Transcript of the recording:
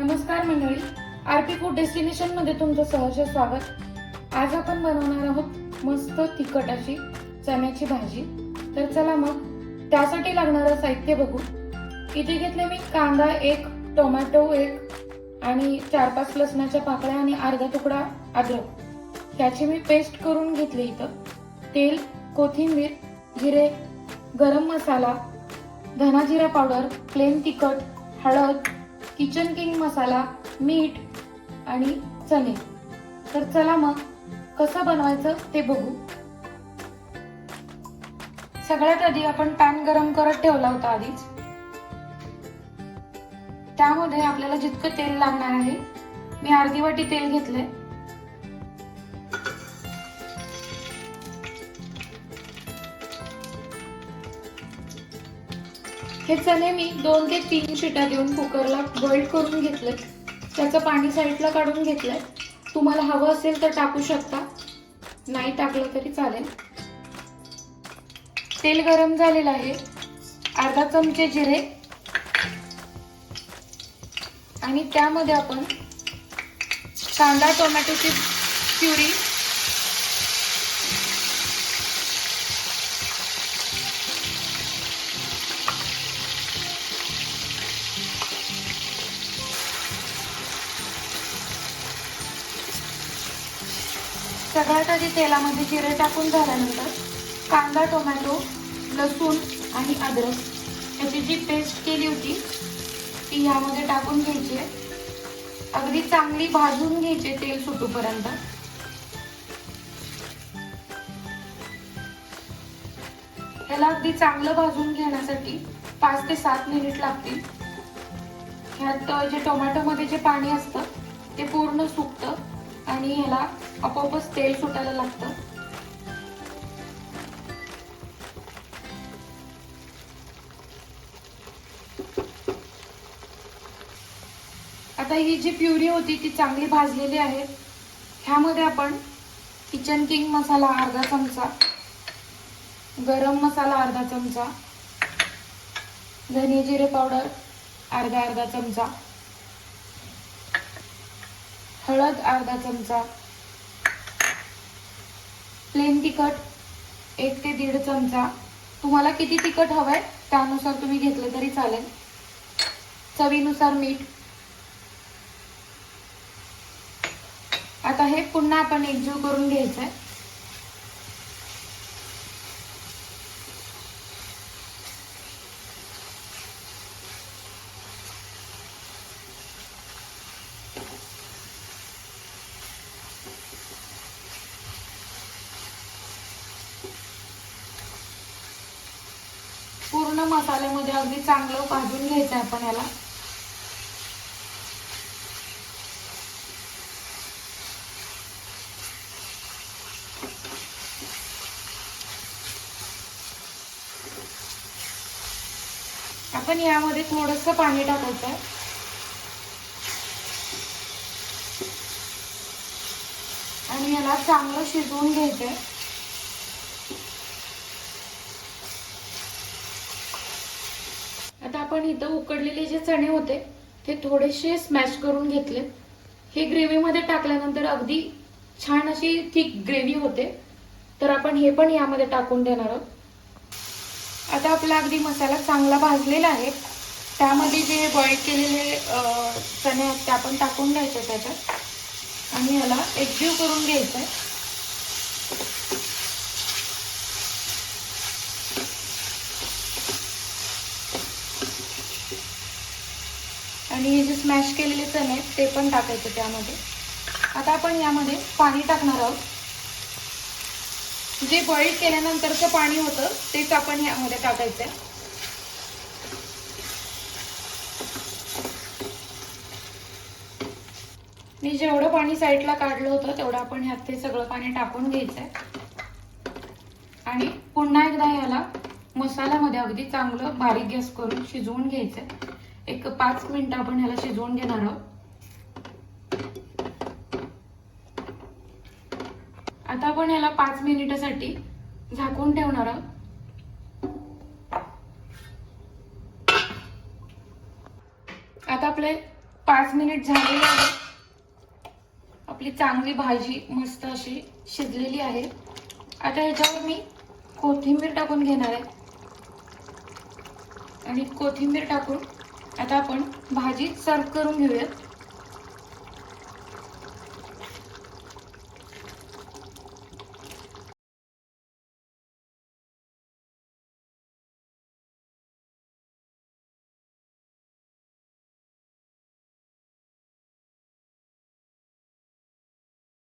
नमस्कार मंडळी, RP food destination मध्ये तुमचं सहर्ष स्वागत। आज आपण बनवणार आहोत मस्त तिखट अशी चण्याची भाजी। तर चला मग त्यासाठी लागणारं साहित्य बघू। इथे घेतले मी कांदा 1, टोमॅटो 1 आणि 4-5 लसणाच्या पाकळ्या आणि अर्धा तुकडा अद्रक ह्याची मी पेस्ट करून घेतली। इथं तेल, कोथिंबीर, जिरे, गरम मसाला, धना जिरा पावडर, प्लेन तिखट, हळद, किचन किंग मसाला, मीठ आणि चणे। तर चला मग कसं बनवायचं ते बघू। सगळ्यात आधी आपण पॅन गरम करत ठेवला होता आधीच। त्यामध्ये आपल्याला जितकं तेल लागणार आहे मी अर्धी वाटी तेल घेतले। हे चणे मी 2 ते 3 शिट्या देऊन कुकरला बॉईल करून घेतले। त्याचं पाणी साईडला काढून घेतलंय। तुम्हाला हवं असेल तर टाकू शकता, नाही टाकलं तरी चालेल। तेल गरम झालेलं आहे। अर्धा चमचे जिरे आणि त्यामध्ये आपण कांदा टोमॅटोची प्युरी, सगळ्यात आधी तेलामध्ये जिरे टाकून झाल्यानंतर कांदा, टोमॅटो, लसूण आणि अद्रक याची जी पेस्ट केली होती ती यामध्ये टाकून घ्यायची आहे। अगदी चांगली भाजून घ्यायची तेल सुटूपर्यंत। याला अगदी चांगलं भाजून घेण्यासाठी 5 ते 7 मिनिट लागतील। ह्यात जे टोमॅटो मध्ये जे पाणी असतं ते पूर्ण सुकतं आणि ह्याला आपोआपच तेल सुटायला लागतं। आता ही जी प्युरी होती ती चांगली भाजलेली आहे। ह्यामध्ये आपण किचन किंग मसाला अर्धा चमचा, गरम मसाला अर्धा चमचा, धने जिरे पावडर अर्धा चमचा, हळद अर्धा चमचा, प्लेन तिखट 1 ते 1.5 चमचा। तुम्हाला किती तिखट हवंय त्यानुसार तुम्ही घेतलं तरी चालेल। चवीनुसार मीठ। आता हे पुन्हा आपण एकजीव करून घ्यायचंय। पूर्ण मसाल्यामध्ये अगदी चांगलं भाजून घ्यायचं आपण याला। आपण यामध्ये थोडंसं पाणी टाकायचं आहे आणि याला चांगलं शिजवून घ्यायचंय। आता आपण इथं उकडलेले जे चणे होते ते थोडेसे स्मॅश करून घेतले। हे ग्रेव्ही मध्ये टाकल्यानंतर अगदी छान अशी थिक ग्रेव्ही होते। तर आपण हे पण यामध्ये टाकून देणार आहोत। आता आपला अगदी मसाला चांगला भाजलेला आहे। त्यामध्ये जे बॉईल केलेले चणे आहेत ते आपण टाकून घ्यायचे त्याच्यात आणि याला एकजीव करून घ्यायचं आहे। आणि हे जे स्मॅश केलेले चणे आहेत ते पण टाकायचे त्यामध्ये। आता आपण यामध्ये पाणी टाकणार आहोत। जे बॉईल केल्यानंतरचं पाणी होतं तेच आपण यामध्ये टाकायचं आहे। मी जेवढं पाणी साईडला काढलं होतं तेवढं आपण ह्यात ते सगळं पाणी टाकून घ्यायचंय आणि पुन्हा एकदा याला मसाल्यामध्ये अगदी चांगलं बारीक गॅस करून शिजवून घ्यायचंय। एक 5 मिनिटं आपण ह्याला शिजवून घेणार आहोत। आता आपण याला 5 मिनिटासाठी झाकून ठेवणार आहोत। आता आपले 5 मिनिट झालेले आहे. आपली चांगली भाजी मस्त अशी शिजलेली आहे. आता ह्याच्यावर मी कोथिंबीर टाकून घेणार आहे आणि कोथिंबीर टाकून आता आपण भाजी सर्व करून घेऊयात.